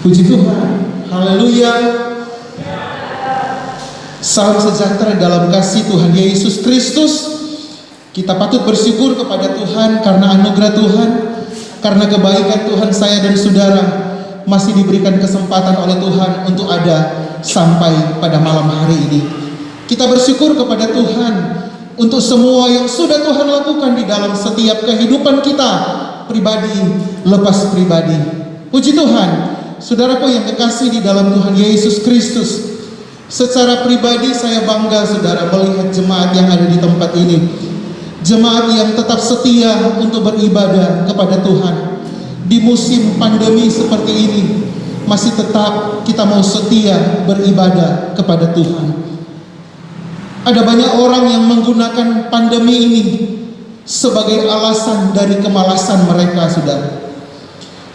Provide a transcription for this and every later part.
Puji Tuhan, haleluya. Salam sejahtera dalam kasih Tuhan Yesus Kristus. Kita patut bersyukur kepada Tuhan karena anugerah Tuhan, karena kebaikan Tuhan. Saya dan saudara masih diberikan kesempatan oleh Tuhan untuk ada sampai pada malam hari ini. Kita bersyukur kepada Tuhan untuk semua yang sudah Tuhan lakukan di dalam setiap kehidupan kita, pribadi lepas pribadi. Puji Tuhan, saudaraku yang kekasih di dalam Tuhan Yesus Kristus. Secara pribadi saya bangga saudara melihat jemaat yang ada di tempat ini. Jemaat yang tetap setia untuk beribadah kepada Tuhan. Di musim pandemi seperti ini, masih tetap kita mau setia beribadah kepada Tuhan. Ada banyak orang yang menggunakan pandemi ini sebagai alasan dari kemalasan mereka, saudara.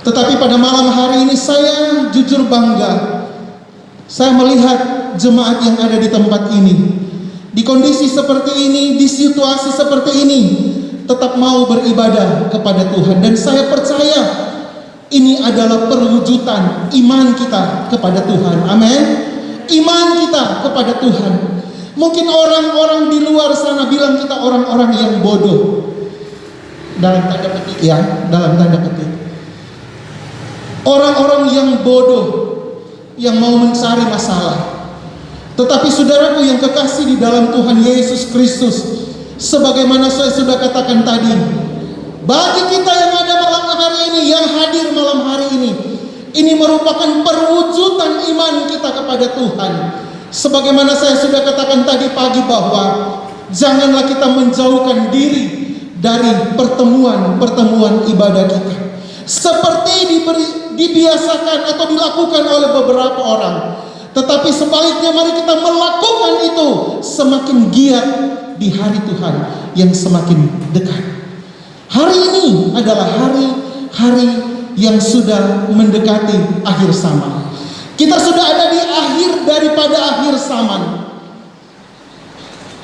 Tetapi pada malam hari ini saya jujur bangga. Saya melihat jemaat yang ada di tempat ini, di kondisi seperti ini, di situasi seperti ini, tetap mau beribadah kepada Tuhan. Dan saya percaya ini adalah perwujudan iman kita kepada Tuhan. Amin. Iman kita kepada Tuhan. Mungkin orang-orang di luar sana bilang kita orang-orang yang bodoh, dalam tanda petik ya, dalam tanda petik. Orang-orang yang bodoh, yang mau mencari masalah. Tetapi saudaraku yang kekasih di dalam Tuhan Yesus Kristus, sebagaimana saya sudah katakan tadi, bagi kita yang ada malam hari ini, yang hadir malam hari ini merupakan perwujudan iman kita kepada Tuhan. Sebagaimana saya sudah katakan tadi pagi bahwa janganlah kita menjauhkan diri dari pertemuan ibadah kita, seperti dibiasakan atau dilakukan oleh beberapa orang. Tetapi sebaliknya mari kita melakukan itu semakin giat di hari Tuhan yang semakin dekat. Hari ini adalah hari yang sudah mendekati akhir zaman. Kita sudah ada di akhir daripada akhir zaman.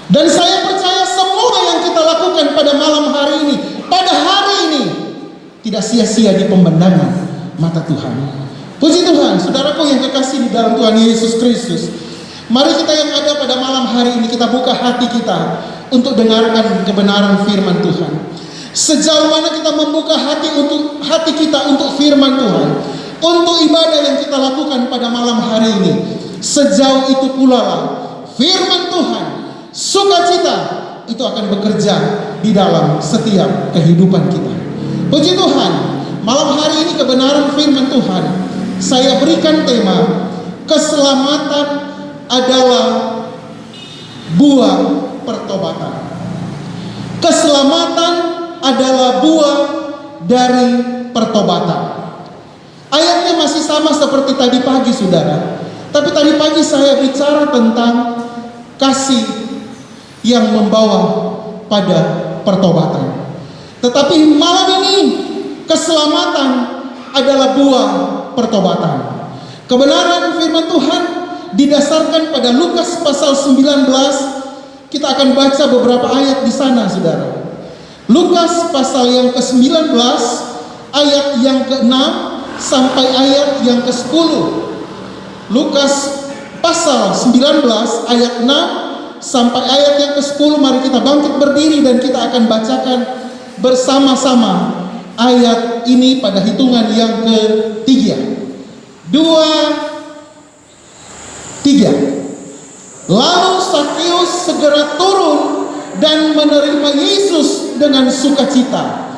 Dan saya percaya semua yang kita lakukan pada malam hari ini, pada hari ini, tidak sia-sia di pemandangan mata Tuhan. Puji Tuhan, saudaraku yang kekasih di dalam Tuhan Yesus Kristus. Mari kita yang ada pada malam hari ini, kita buka hati kita untuk dengarkan kebenaran firman Tuhan. Sejauh mana kita membuka hati kita untuk firman Tuhan, untuk ibadah yang kita lakukan pada malam hari ini, sejauh itu pula lah firman Tuhan, sukacita itu akan bekerja di dalam setiap kehidupan kita. Puji Tuhan, malam hari ini kebenaran firman Tuhan saya berikan tema keselamatan adalah buah pertobatan. Keselamatan adalah buah dari pertobatan. Ayatnya masih sama seperti tadi pagi saudara. Tapi tadi pagi saya bicara tentang kasih yang membawa pada pertobatan. Tetapi malam ini keselamatan adalah buah pertobatan. Kebenaran firman Tuhan didasarkan pada Lukas pasal 19. Kita akan baca beberapa ayat di sana saudara. Lukas pasal yang ke-19 ayat yang ke-6 sampai ayat yang ke-10. Lukas pasal 19 ayat 6 sampai ayat yang ke-10. Mari kita bangkit berdiri dan kita akan bacakan bersama-sama ayat ini pada hitungan yang ketiga. 2, 3. Lalu Sakeus segera turun dan menerima Yesus dengan sukacita.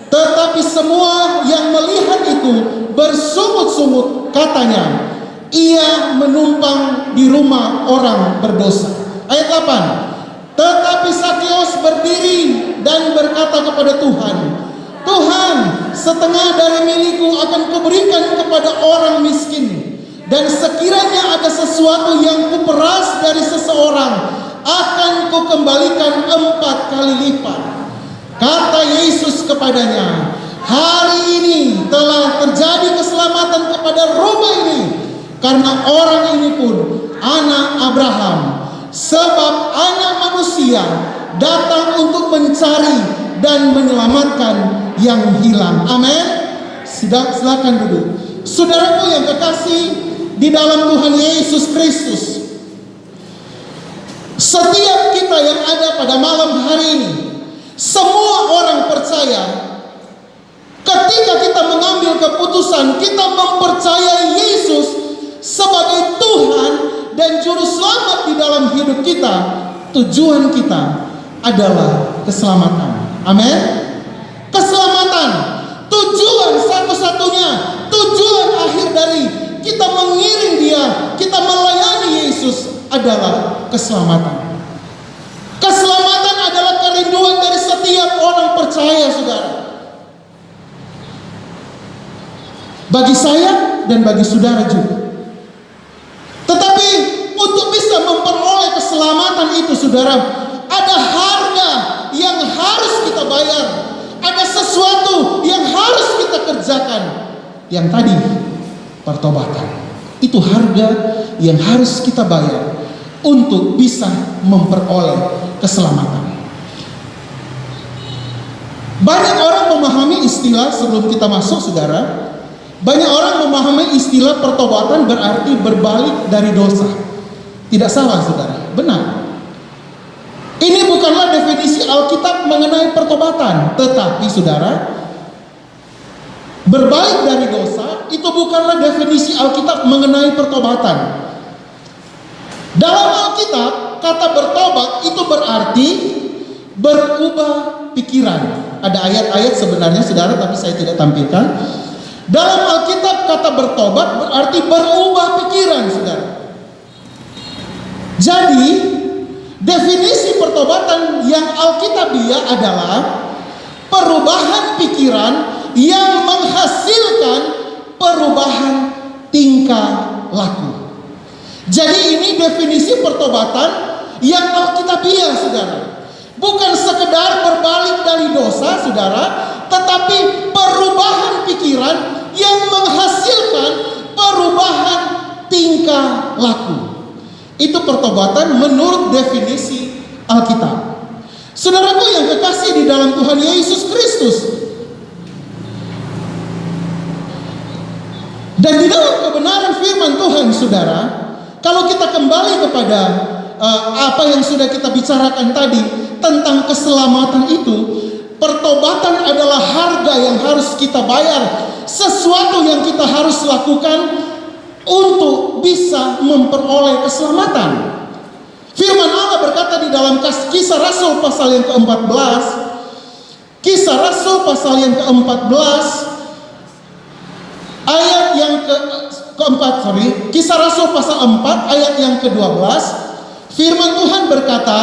Tetapi semua yang melihat itu bersungut-sungut, katanya, ia menumpang di rumah orang berdosa. Ayat 8. Tetapi Sakeus berdiri dan berkata kepada Tuhan, Tuhan, setengah dari milikku akan kuberikan kepada orang miskin. Dan sekiranya ada sesuatu yang kuperas dari seseorang, akan kukembalikan 4 kali lipat. Kata Yesus kepadanya, hari ini telah terjadi keselamatan kepada rumah ini, karena orang ini pun anak Abraham. Sebab anak manusia datang untuk mencari dan menyelamatkan yang hilang. Amin. Silakan duduk. Saudaraku yang kekasih di dalam Tuhan Yesus Kristus, setiap kita yang ada pada malam hari ini, semua orang percaya, ketika kita mengambil keputusan, kita mempercayai Yesus sebagai Tuhan dan Juru Selamat di dalam hidup kita, tujuan kita adalah keselamatan. Amin. Keselamatan, tujuan satu-satunya, tujuan akhir dari kita mengiring Dia, kita melayani Yesus adalah keselamatan. Keselamatan adalah kerinduan dari setiap orang percaya, saudara. Bagi saya dan bagi saudara juga. Tetapi untuk bisa memperoleh keselamatan itu, saudara, ada harga yang harus kita bayar. Ada sesuatu yang harus kita kerjakan. Yang tadi, pertobatan. Itu harga yang harus kita bayar untuk bisa memperoleh keselamatan. Banyak orang memahami istilah, sebelum kita masuk, saudara, banyak orang memahami istilah pertobatan berarti berbalik dari dosa. Tidak salah, saudara, benar. Ini bukanlah definisi Alkitab mengenai pertobatan, tetapi saudara, berbalik dari dosa itu bukanlah definisi Alkitab mengenai pertobatan. Dalam Alkitab, kata bertobat itu berarti berubah pikiran. Ada ayat-ayat sebenarnya, saudara, tapi saya tidak tampilkan. Dalam Alkitab, kata bertobat berarti berubah pikiran, saudara. Jadi, definisi pertobatan yang Alkitabiah adalah perubahan pikiran yang menghasilkan perubahan tingkah laku. Jadi ini definisi pertobatan yang Alkitabiah, saudara. Bukan sekedar berbalik dari dosa, saudara, tetapi perubahan pikiran yang menghasilkan perubahan tingkah laku. Itu pertobatan menurut definisi Alkitab. Saudaraku yang kekasih di dalam Tuhan Yesus Kristus, dan di dalam kebenaran firman Tuhan, saudara, kalau kita kembali kepada apa yang sudah kita bicarakan tadi tentang keselamatan itu, pertobatan adalah harga yang harus kita bayar, sesuatu yang kita harus lakukan untuk bisa memperoleh keselamatan. Firman Allah berkata di dalam Kisah Rasul pasal yang ke-14, Kisah Rasul pasal yang ke-14 ayat yang keempat, Kisah Rasul pasal 4 ayat yang ke-12, firman Tuhan berkata,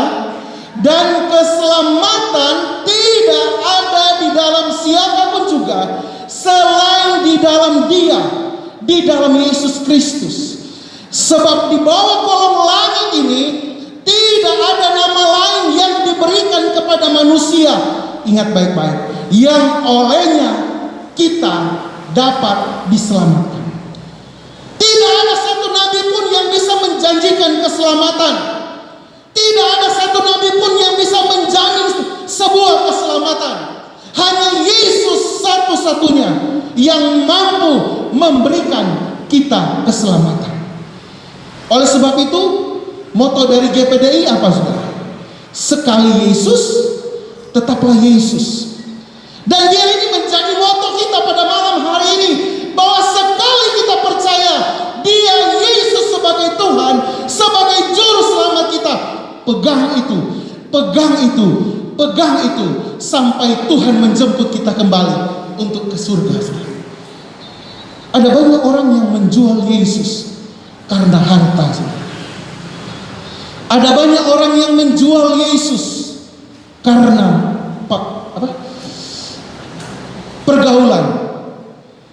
dan keselamatan tidak ada di dalam siapapun juga selain di dalam Dia, di dalam Yesus Kristus. Sebab di bawah kolong langit ini tidak ada nama lain yang diberikan kepada manusia, ingat baik-baik, yang olehnya kita dapat diselamatkan. Tidak ada satu nabi pun yang bisa menjanjikan keselamatan. Tidak ada satu nabi pun yang bisa menjamin sebuah keselamatan. Hanya Yesus satu-satunya yang mampu memberikan kita keselamatan. Oleh sebab itu, moto dari GPDI apa, saudara? Sekali Yesus, tetaplah Yesus. Dan dia ini menjadi moto kita pada malam hari ini, bahwa sekali kita percaya Dia Yesus sebagai Tuhan, sebagai Juru Selamat kita, pegang itu, pegang itu, pegang itu sampai Tuhan menjemput kita kembali untuk ke surga. Ada banyak orang yang menjual Yesus karena harta. Ada banyak orang yang menjual Yesus karena pergaulan.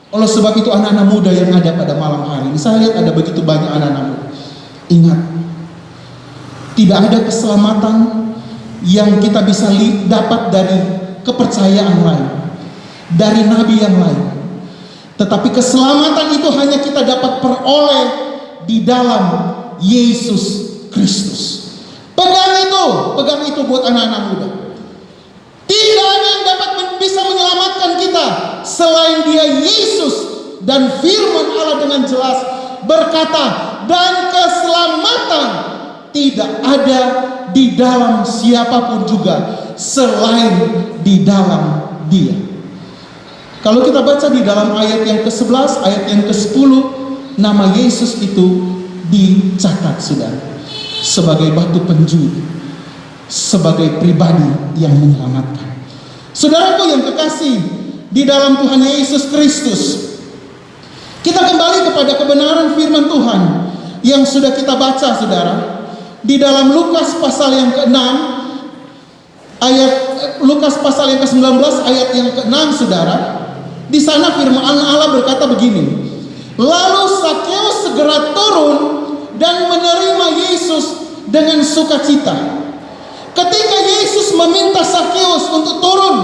Oleh sebab itu anak-anak muda yang ada pada malam hari ini, saya lihat ada begitu banyak anak-anak muda. Ingat, tidak ada keselamatan yang kita bisa dapat dari kepercayaan lain, dari nabi yang lain. Tetapi keselamatan itu hanya kita dapat peroleh di dalam Yesus Kristus. Pegang itu buat anak-anak muda. Tidak ada yang dapat bisa menyelamatkan kita selain Dia Yesus Dan firman Allah dengan jelas berkata, dan keselamatan tidak ada di dalam siapapun juga selain di dalam Dia. Kalau kita baca di dalam ayat yang ke-11, ayat yang ke-10, nama Yesus itu dicatat, saudara, sebagai batu penjuru, sebagai pribadi yang menyelamatkan. Saudaraku yang kekasih di dalam Tuhan Yesus Kristus, kita kembali kepada kebenaran firman Tuhan yang sudah kita baca, saudara, di dalam Lukas pasal yang ke-6, Lukas pasal yang ke-19 ayat yang ke-6, saudara. Di sana firman Allah berkata begini, lalu Sakeus segera turun dan menerima Yesus dengan sukacita. Ketika Yesus meminta Sakeus untuk turun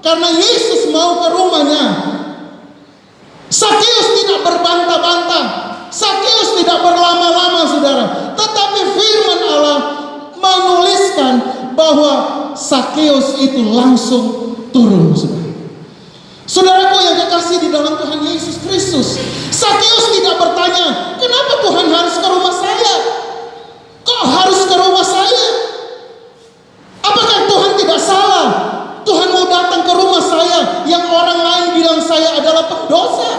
karena Yesus mau ke rumahnya, Sakeus tidak berbantah-bantah, Sakeus tidak berlama-lama, saudara. Tetapi firman Allah menuliskan bahwa Sakeus itu langsung turun, saudara. Saudaraku yang kekasih di dalam Tuhan Yesus Kristus, Sakeus tidak bertanya, kenapa Tuhan harus ke rumah saya? Kok harus ke rumah saya? Apakah Tuhan tidak salah? Tuhan mau datang ke rumah saya yang orang lain bilang saya adalah pendosa,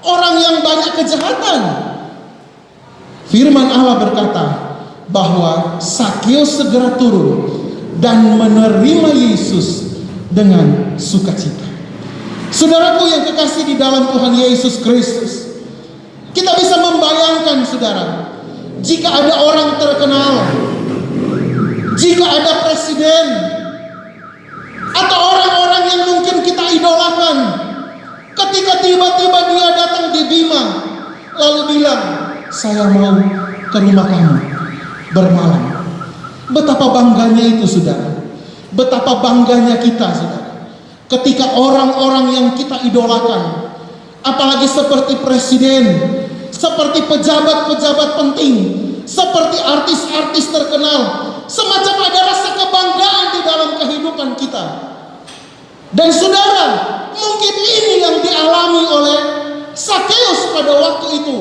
orang yang banyak kejahatan. Firman Allah berkata bahwa Sakeus segera turun dan menerima Yesus dengan sukacita. Saudaraku yang kekasih di dalam Tuhan Yesus Kristus, kita bisa membayangkan, saudara, jika ada orang terkenal, jika ada presiden, atau orang-orang yang mungkin kita idolakan, ketika tiba-tiba dia datang di Bima, lalu bilang, saya mau ke rumah kamu bermalam. Betapa bangganya itu, saudara. Betapa bangganya kita, saudara, ketika orang-orang yang kita idolakan, apalagi seperti presiden, seperti pejabat-pejabat penting, seperti artis-artis terkenal, semacam ada rasa kebanggaan di dalam kehidupan kita. Dan saudara, mungkin ini yang dialami oleh Sakeus pada waktu itu.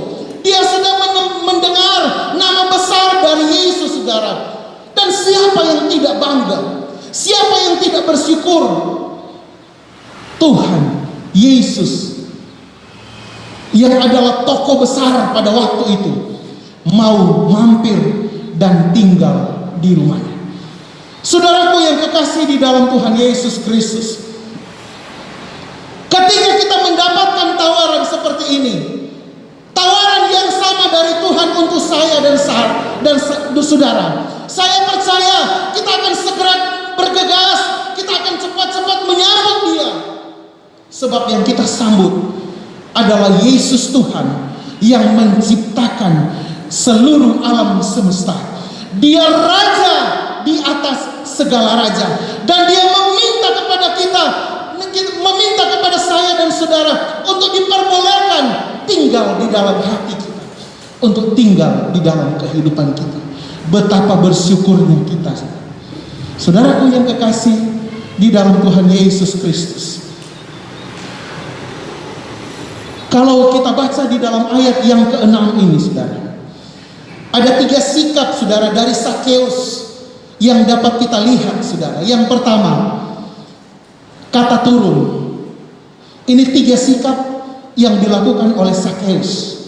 Dia sudah mendengar nama besar dari Yesus, saudara. Dan siapa yang tidak bangga? Siapa yang tidak bersyukur? Tuhan Yesus yang adalah tokoh besar pada waktu itu mau mampir dan tinggal di rumahnya. Saudaraku yang kekasih di dalam Tuhan Yesus Kristus, ketika kita mendapatkan tawaran seperti ini, tawaran yang sama dari Tuhan untuk saya dan saudara, saya percaya kita akan segera bergegas, kita akan cepat-cepat menyambut Dia. Sebab yang kita sambut adalah Yesus Tuhan yang menciptakan seluruh alam semesta. Dia Raja di atas segala raja. Dan Dia meminta kepada kita, meminta kepada saya dan saudara untuk diperbolehkan tinggal di dalam hati kita, untuk tinggal di dalam kehidupan kita. Betapa bersyukurnya kita, saudaraku yang kekasih di dalam Tuhan Yesus Kristus. Kalau kita baca di dalam ayat yang ke-6 ini, saudara, ada 3 sikap, saudara, dari Sakeus yang dapat kita lihat, saudara. Yang pertama, kata turun. Ini 3 sikap yang dilakukan oleh Sakeus.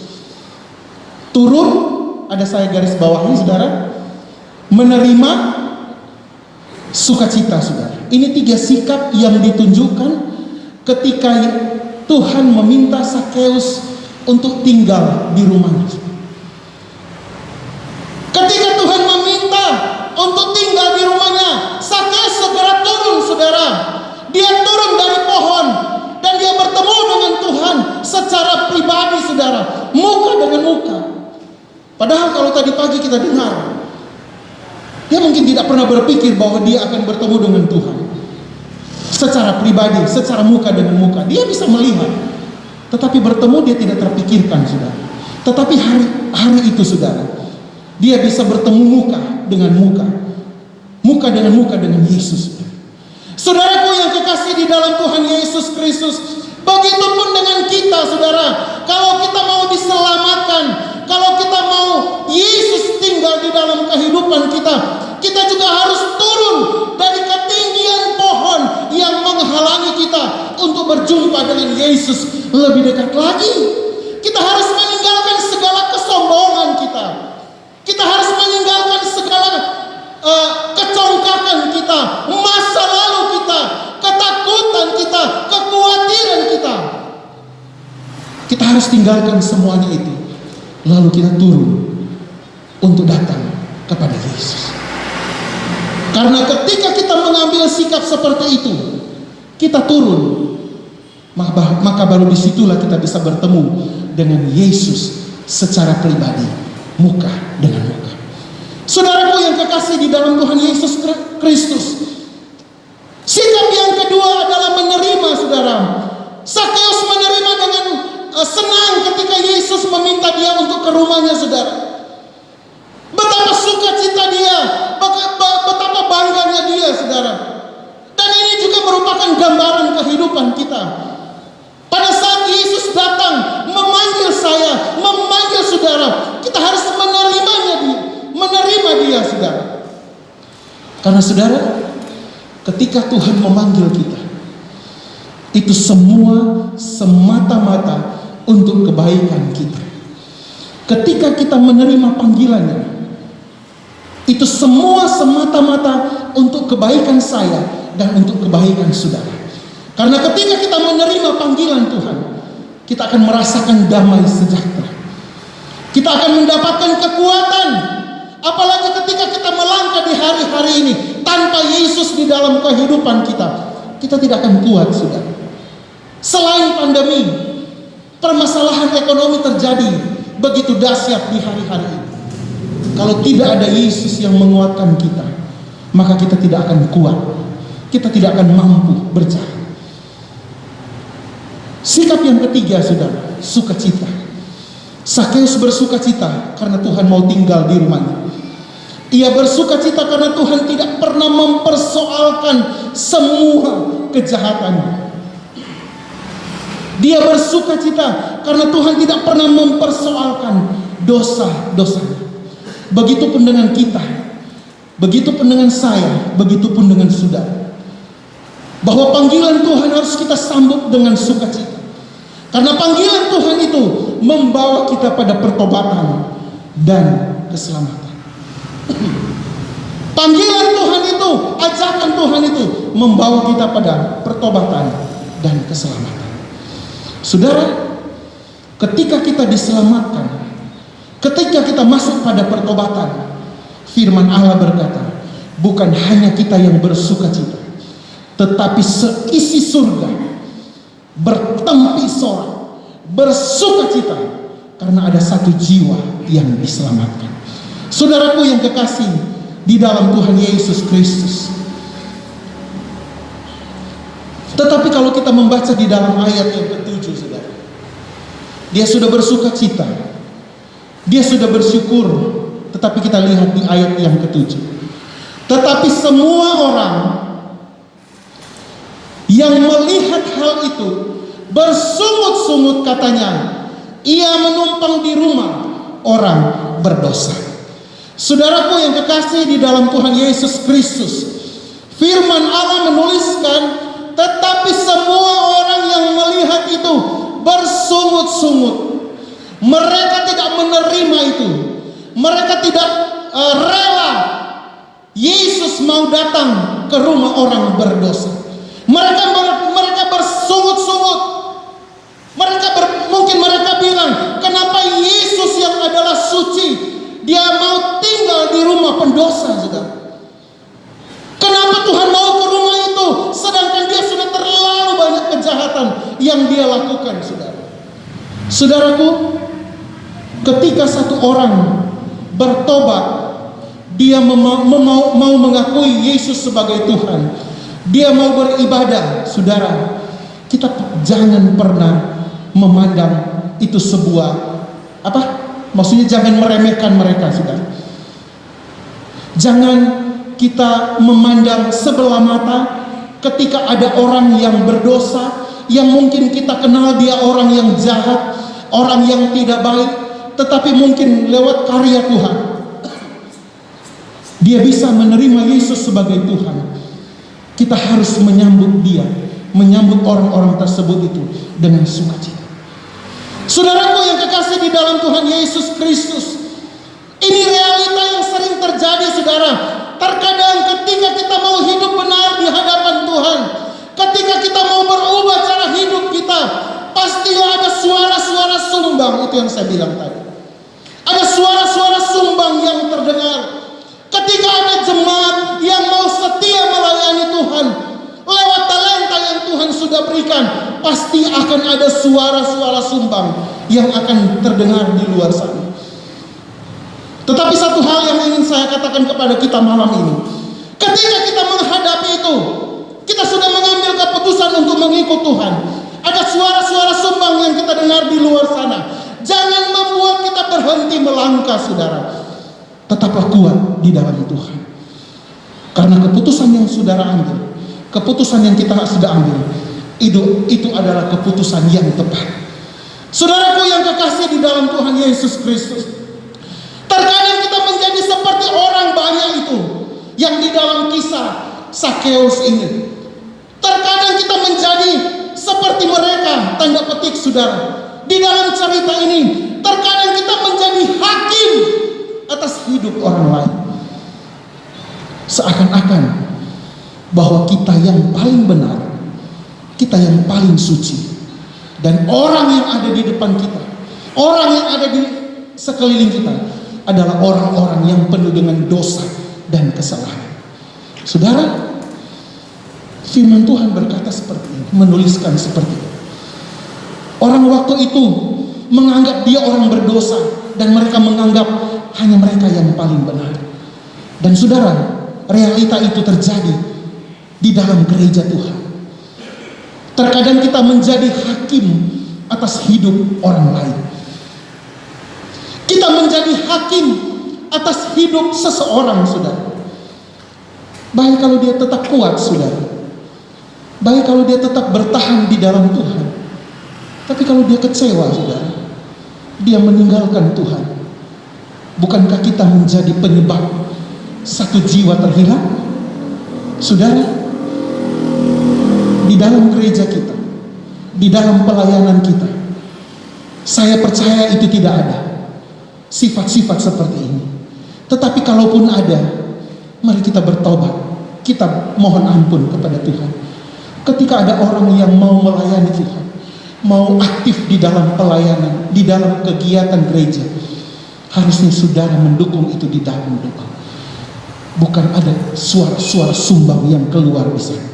Turun, ada saya garis bawahi, saudara. Menerima, sukacita, saudara. Ini 3 sikap yang ditunjukkan ketika Tuhan meminta Sakeus untuk tinggal di rumahnya. Ketika Tuhan meminta untuk tinggal di rumahnya, Sakeus segera turun, saudara. Dia turun dari pohon dan dia bertemu dengan Tuhan secara pribadi, saudara, muka dengan muka. Padahal kalau tadi pagi kita dengar, dia mungkin tidak pernah berpikir bahwa dia akan bertemu dengan Tuhan secara pribadi, secara muka dengan muka. Dia bisa melihat, tetapi bertemu dia tidak terpikirkan, saudara. Tetapi hari itu, saudara, dia bisa bertemu muka dengan muka, muka dengan Yesus. Saudaraku yang kekasih di dalam Tuhan Yesus Kristus, Begitupun dengan kita, saudara. Kalau kita mau diselamatkan, kalau kita mau Yesus tinggal di dalam kehidupan kita, kita juga harus turun dari ketinggian pohon yang menghalangi kita untuk berjumpa dengan Yesus lebih dekat lagi. Kita harus meninggalkan segala kesombongan kita. Kita harus meninggalkan segala kecongkakan kita, masa lalu kita, ketakutan kita, kekhawatiran kita. Kita harus tinggalkan semuanya itu. Lalu kita turun untuk datang kepada Yesus. Karena ketika kita mengambil sikap seperti itu, kita turun, maka baru disitulah kita bisa bertemu dengan Yesus secara pribadi, muka dengan muka. Saudaraku yang kekasih di dalam Tuhan Yesus Kristus, sikap yang kedua adalah menerima, saudara. Sakeus menerima dengan senang ketika Yesus meminta dia untuk ke rumahnya, saudara. Betapa sukacita dia, betapa bangganya dia, saudara. Dan ini juga merupakan gambaran kehidupan kita. Pada saat Yesus datang memanggil saya, memanggil saudara, kita harus menerima dia, saudara. Karena saudara, ketika Tuhan memanggil kita, itu semua semata-mata untuk kebaikan kita. Ketika kita menerima panggilannya, itu semua semata-mata untuk kebaikan saya dan untuk kebaikan saudara. Karena ketika kita menerima panggilan Tuhan, kita akan merasakan damai sejahtera. Kita akan mendapatkan kekuatan. Apalagi ketika kita melangkah di hari-hari ini tanpa Yesus di dalam kehidupan kita, kita tidak akan kuat, saudara. Selain pandemi, permasalahan ekonomi terjadi begitu dahsyat di hari-hari ini. Kalau tidak ada Yesus yang menguatkan kita, maka kita tidak akan kuat. Kita tidak akan mampu berjalan. Sikap yang ketiga, saudara, sukacita. Sakeus bersukacita karena Tuhan mau tinggal di rumahnya. Ia bersukacita karena Tuhan tidak pernah mempersoalkan semua kejahatannya. Dia bersukacita karena Tuhan tidak pernah mempersoalkan dosa-dosanya. Begitupun dengan kita, begitupun dengan saya, begitupun dengan saudara. Bahwa panggilan Tuhan harus kita sambut dengan sukacita. Karena panggilan Tuhan itu membawa kita pada pertobatan dan keselamatan. Panggilan Tuhan itu, ajakan Tuhan itu membawa kita pada pertobatan dan keselamatan. Saudara, ketika kita diselamatkan, ketika kita masuk pada pertobatan, firman Allah berkata, bukan hanya kita yang bersukacita, tetapi seisi surga bertempi sorak, bersukacita karena ada satu jiwa yang diselamatkan. Saudaraku yang kekasih di dalam Tuhan Yesus Kristus. Tetapi kalau kita membaca di dalam ayat yang ke-7, saudara, dia sudah bersukacita, dia sudah bersyukur. Tetapi kita lihat di ayat yang ke-7, tetapi semua orang yang melihat hal itu bersungut-sungut, katanya, ia menumpang di rumah orang berdosa. Saudaraku yang kekasih di dalam Tuhan Yesus Kristus, firman Allah menuliskan, tetapi semua orang yang melihat itu bersungut-sungut. Mereka tidak menerima itu. Mereka tidak rela Yesus mau datang ke rumah orang berdosa. Mereka bersungut-sungut. Mungkin mereka bilang, kenapa Yesus yang adalah suci, dia mau tinggal di rumah pendosa, saudara? Kenapa Tuhan mau ke rumah itu, sedangkan dia sudah terlalu banyak kejahatan yang dia lakukan, saudara? Saudaraku, ketika satu orang bertobat, dia mau mengakui Yesus sebagai Tuhan, dia mau beribadah, saudara, kita jangan pernah memandang itu sebuah maksudnya jangan meremehkan mereka, saudara. Jangan kita memandang sebelah mata ketika ada orang yang berdosa, yang mungkin kita kenal dia orang yang jahat, orang yang tidak baik, tetapi mungkin lewat karya Tuhan dia bisa menerima Yesus sebagai Tuhan. Kita harus menyambut dia, menyambut orang-orang tersebut itu dengan sukacita. Saudaraku yang kekasih di dalam Tuhan Yesus Kristus, ini realita yang sering terjadi, saudara. Terkadang ketika kita mau hidup benar di hadapan Tuhan, ketika kita mau berubah cara hidup kita, pastilah ada suara-suara sumbang. Itu yang saya bilang tadi. Ada suara-suara sumbang yang terdengar. Ketika ada jemaat yang mau setia melayani Tuhan lewat talenta yang Tuhan sudah berikan, pasti akan ada suara-suara sumbang yang akan terdengar di luar sana. Tetapi satu hal yang ingin saya katakan kepada kita malam ini, ketika kita menghadapi itu, kita sudah mengambil keputusan untuk mengikut Tuhan, ada suara-suara sumbang yang kita dengar di luar sana. Jangan membuat kita berhenti melangkah, saudara. Tetaplah kuat di dalam Tuhan. Karena keputusan yang saudara ambil, keputusan yang kita sudah ambil, itu adalah keputusan yang tepat. Saudaraku yang kekasih di dalam Tuhan Yesus Kristus, terkadang kita menjadi seperti orang banyak itu yang di dalam kisah Sakeus ini. Terkadang kita menjadi seperti mereka, tanda petik saudara. Di dalam cerita ini, terkadang kita menjadi hakim atas hidup orang lain. Seakan-akan bahwa kita yang paling benar, kita yang paling suci, dan orang yang ada di depan kita, orang yang ada di sekeliling kita adalah orang-orang yang penuh dengan dosa dan kesalahan. Saudara, firman Tuhan berkata seperti ini, menuliskan seperti ini. Orang waktu itu menganggap dia orang berdosa, dan mereka menganggap hanya mereka yang paling benar. Dan saudara, realita itu terjadi di dalam gereja Tuhan. Terkadang kita menjadi hakim atas hidup orang lain. Kita menjadi hakim atas hidup seseorang, saudara. Baik kalau dia tetap kuat, saudara. Baik kalau dia tetap bertahan di dalam Tuhan. Tapi kalau dia kecewa, saudara, dia meninggalkan Tuhan, bukankah kita menjadi penyebab satu jiwa terhilang? Saudara, di dalam gereja kita, di dalam pelayanan kita, saya percaya itu tidak ada sifat-sifat seperti ini. Tetapi kalaupun ada, mari kita bertobat, kita mohon ampun kepada Tuhan. Ketika ada orang yang mau melayani Tuhan, mau aktif di dalam pelayanan, di dalam kegiatan gereja, harusnya saudara mendukung itu di dalam doa. Bukan ada suara-suara sumbang yang keluar di sana.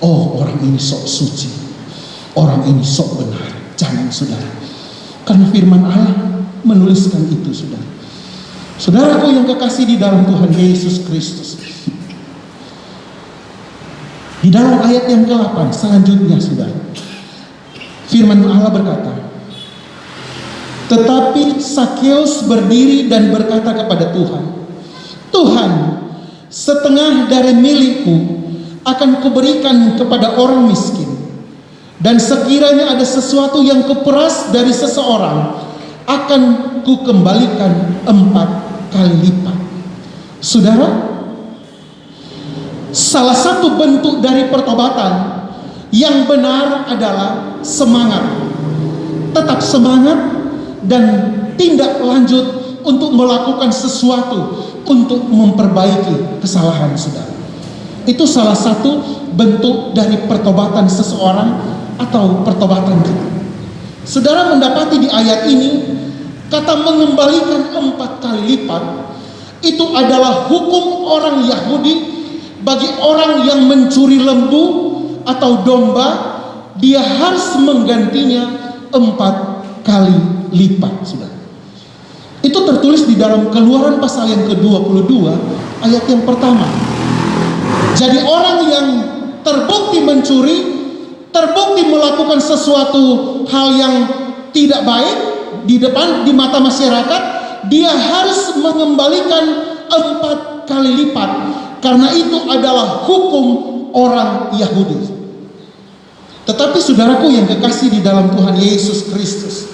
Oh, orang ini sok suci, orang ini sok benar. Jangan, saudara. Karena firman Allah menuliskan itu, saudara. Saudaraku yang kekasih di dalam Tuhan Yesus Kristus, di dalam ayat yang ke-8 selanjutnya, saudara, firman Allah berkata, tetapi Sakeus berdiri dan berkata kepada Tuhan, Tuhan, setengah dari milikku akan kuberikan kepada orang miskin, dan sekiranya ada sesuatu yang kuperas dari seseorang, akan kukembalikan 4 kali lipat. Saudara, salah satu bentuk dari pertobatan yang benar adalah semangat. Tetap semangat dan tindak lanjut untuk melakukan sesuatu untuk memperbaiki kesalahan saudara. Itu salah satu bentuk dari pertobatan seseorang atau pertobatan kita. Saudara mendapati di ayat ini kata mengembalikan 4 kali lipat itu adalah hukum orang Yahudi bagi orang yang mencuri lembu atau domba, dia harus menggantinya 4 kali lipat, saudara. Itu tertulis di dalam Keluaran pasal yang ke-22 ayat yang pertama. Jadi orang yang terbukti mencuri, terbukti melakukan sesuatu hal yang tidak baik di mata masyarakat, dia harus mengembalikan 4 kali lipat, karena itu adalah hukum orang Yahudi. Tetapi saudaraku yang kekasih di dalam Tuhan Yesus Kristus,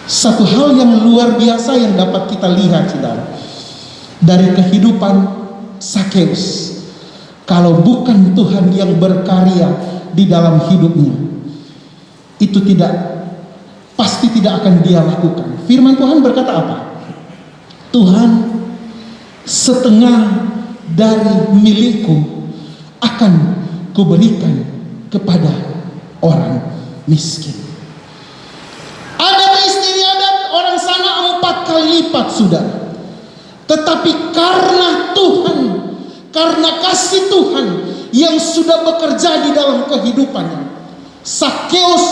satu hal yang luar biasa yang dapat kita lihat, saudara, dari kehidupan Sakeus. Kalau bukan Tuhan yang berkarya di dalam hidupnya, itu pasti tidak akan dia lakukan. Firman Tuhan berkata apa? Tuhan, setengah dari milikku akan kuberikan kepada orang miskin. Adat istiadat orang sana 4 kali lipat, saudara. Tetapi karena Tuhan, karena kasih Tuhan yang sudah bekerja di dalam kehidupannya, Sakeus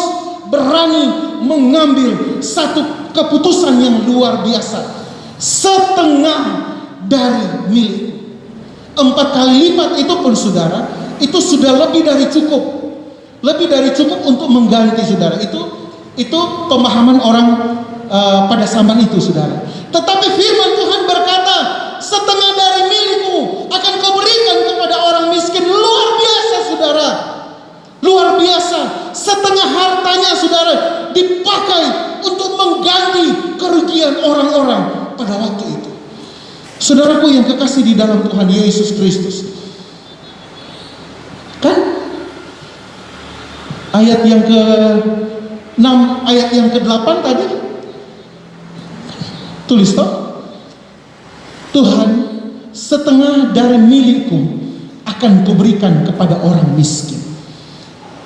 berani mengambil satu keputusan yang luar biasa. Setengah dari milik. 4 kali lipat itu pun, saudara, itu sudah lebih dari cukup. Lebih dari cukup untuk mengganti, saudara. Itu pemahaman orang pada zaman itu, saudara. Tetapi firman Tuhan berkata, setengah dari milikmu akan kau berikan kepada orang miskin. Luar biasa, saudara. Luar biasa. Setengah hartanya, saudara, dipakai untuk mengganti kerugian orang-orang pada waktu itu. Saudaraku yang kekasih di dalam Tuhan Yesus Kristus, kan ayat yang ke-6, ayat yang ke-8 tadi tulis toh, Tuhan, setengah dari milikku akan kuberikan kepada orang miskin.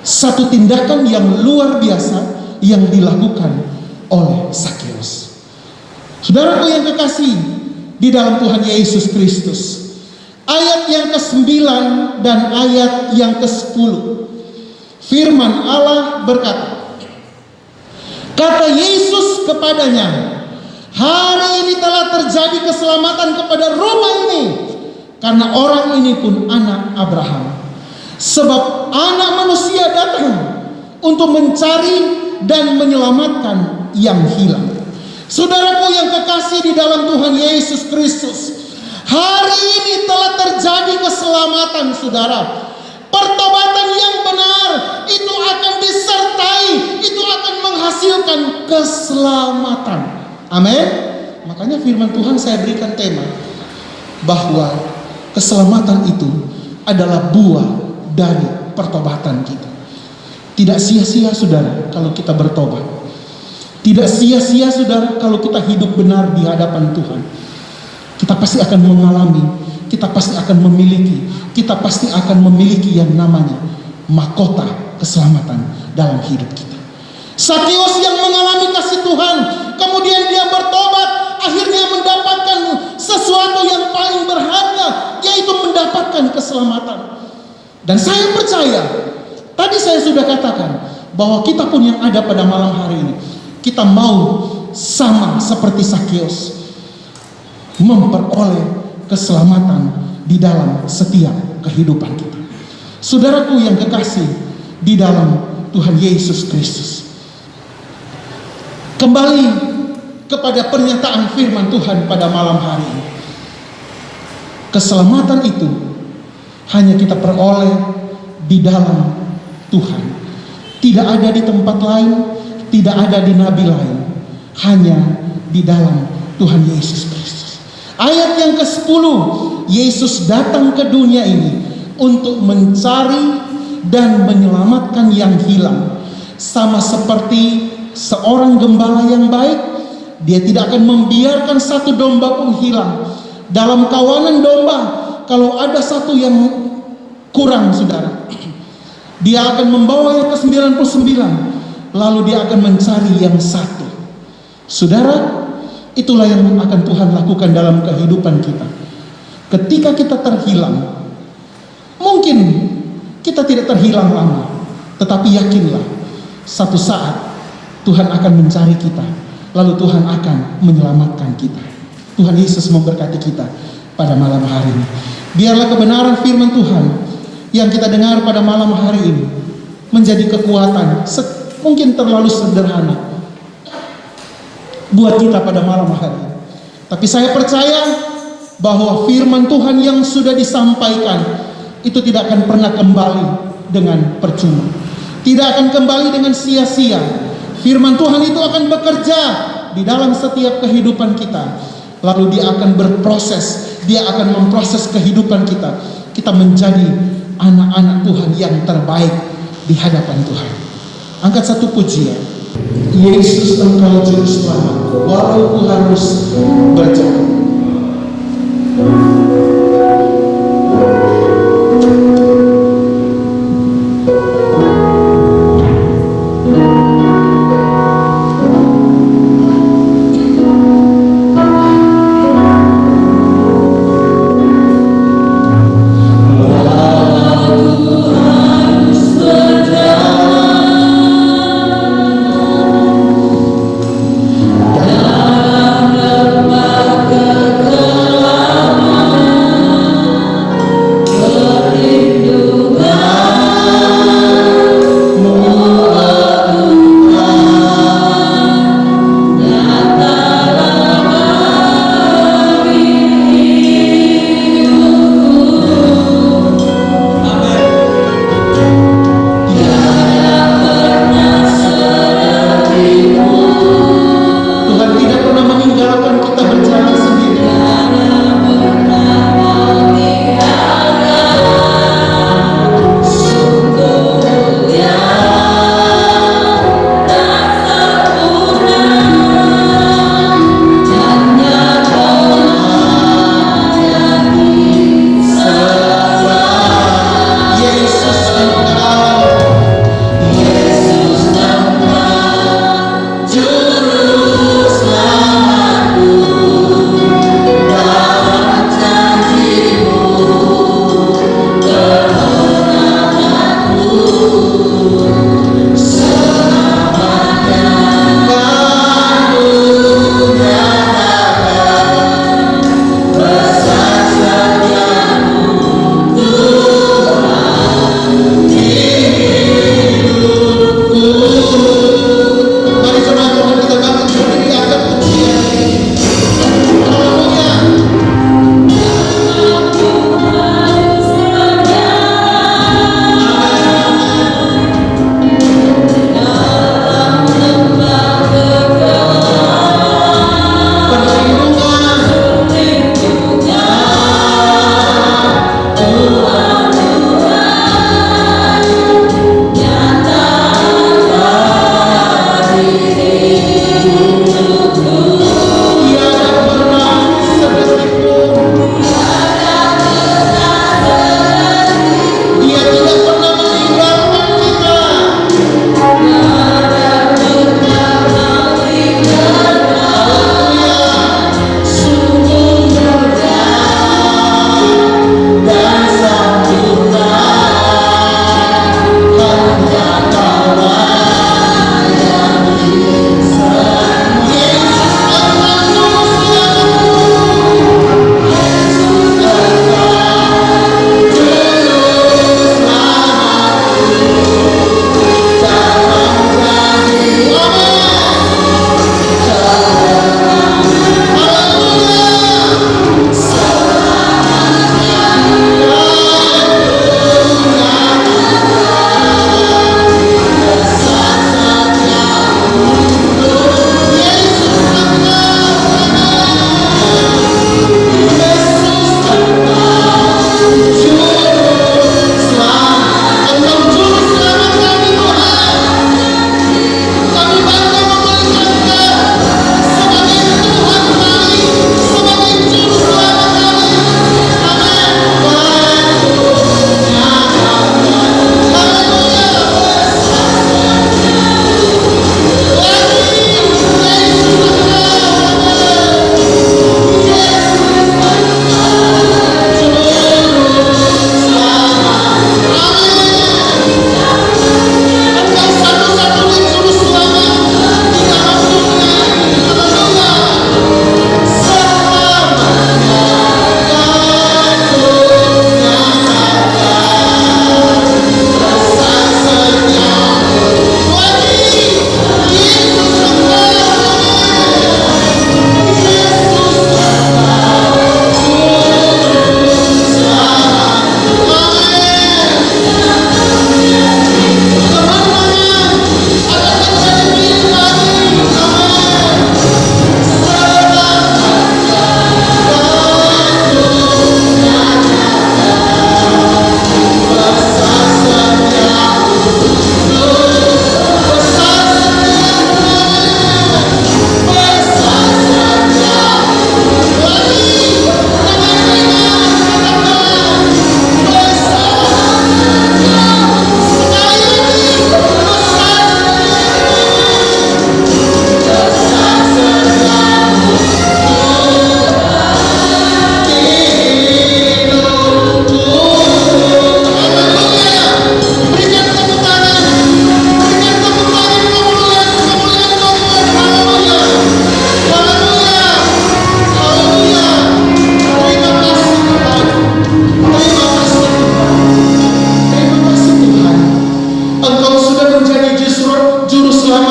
Satu tindakan yang luar biasa yang dilakukan oleh Sakeus. Saudaraku yang kekasih di dalam Tuhan Yesus Kristus, ayat yang ke-9 dan ayat yang ke-10, firman Allah berkata, kata Yesus kepadanya, hari ini telah terjadi keselamatan kepada rumah ini, karena orang ini pun anak Abraham. Sebab anak manusia datang untuk mencari dan menyelamatkan yang hilang. Saudaraku yang kekasih di dalam Tuhan Yesus Kristus, hari ini telah terjadi keselamatan, saudara. Pertobatan yang benar itu akan disertai, itu akan menghasilkan keselamatan. Amin. Makanya firman Tuhan saya berikan tema bahwa keselamatan itu adalah buah dari pertobatan kita. Tidak sia-sia, saudara, kalau kita bertobat. Tidak sia-sia, saudara, kalau kita hidup benar di hadapan Tuhan. Kita pasti akan mengalami, kita pasti akan memiliki, kita pasti akan memiliki yang namanya mahkota keselamatan dalam hidup kita. Sakeus yang mengalami kasih Tuhan, kemudian dia bertobat, akhirnya mendapatkan sesuatu yang paling berharga, yaitu mendapatkan keselamatan. Dan saya percaya, tadi saya sudah katakan bahwa kita pun yang ada pada malam hari ini, kita mau sama seperti Sakeus, memperoleh keselamatan di dalam setiap kehidupan kita. Saudaraku yang kekasih di dalam Tuhan Yesus Kristus, kembali kepada pernyataan firman Tuhan pada malam hari ini. Keselamatan itu hanya kita peroleh di dalam Tuhan. Tidak ada di tempat lain, tidak ada di nabi lain, hanya di dalam Tuhan Yesus Kristus. Ayat yang ke-10, Yesus datang ke dunia ini untuk mencari dan menyelamatkan yang hilang. Sama seperti seorang gembala yang baik, dia tidak akan membiarkan satu domba pun hilang. Dalam kawanan domba, kalau ada satu yang kurang, saudara, dia akan membawa yang ke-99, lalu dia akan mencari yang satu. Saudara, itulah yang akan Tuhan lakukan dalam kehidupan kita. Ketika kita terhilang, mungkin kita tidak terhilang lama, tetapi yakinlah, satu saat Tuhan akan mencari kita, lalu Tuhan akan menyelamatkan kita. Tuhan Yesus memberkati kita pada malam hari ini. Biarlah kebenaran firman Tuhan yang kita dengar pada malam hari ini menjadi kekuatan, mungkin terlalu sederhana buat kita pada malam hari ini. Tapi saya percaya bahwa firman Tuhan yang sudah disampaikan itu tidak akan pernah kembali dengan percuma. tidak akan kembali dengan sia-sia. Firman Tuhan itu akan bekerja di dalam setiap kehidupan kita. Lalu dia akan berproses, dia akan memproses kehidupan kita. Kita menjadi anak-anak Tuhan yang terbaik di hadapan Tuhan. Angkat satu pujian. Yesus, Engkau Juru Selamat, walau ku harus berjalan. Dalam lembaga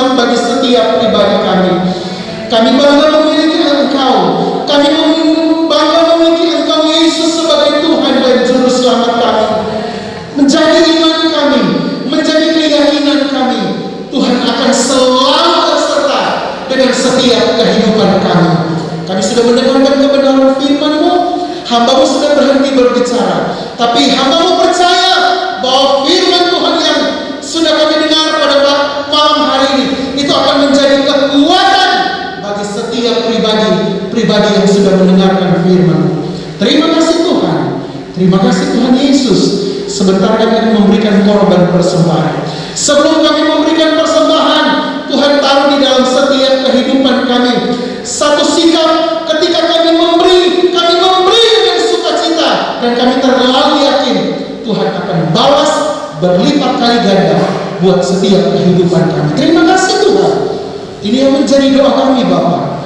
firman bagi setiap pribadi kami. Kami bangga memiliki Engkau. Kami bangga memiliki Engkau Yesus sebagai Tuhan dan Juru Selamat kami. Menjadi iman kami, menjadi keyakinan kami, Tuhan akan selalu berserta dengan setiap kehidupan kami. Kami sudah mendengarkan kebenaran firman-Mu. Hamba-Mu sudah berhenti berbicara, tapi hamba-Mu percaya bahwa firman Tuhan yang sudah kami dengar pada malam hari ini itu akan menjadi kekuatan bagi setiap pribadi yang sudah mendengarkan firman. Terima kasih Tuhan. Terima kasih Tuhan Yesus. Sebentar kami akan memberikan korban persembahan. Sebelum kami memberikan persembahan, Tuhan taruh di dalam setiap kehidupan kami satu sikap. Ketika kami memberi dengan sukacita, dan kami terlalu yakin Tuhan akan balas berlipat kali ganda buat setiap kehidupan kami. Terima kasih Tuhan. Ini yang menjadi doa kami Bapa.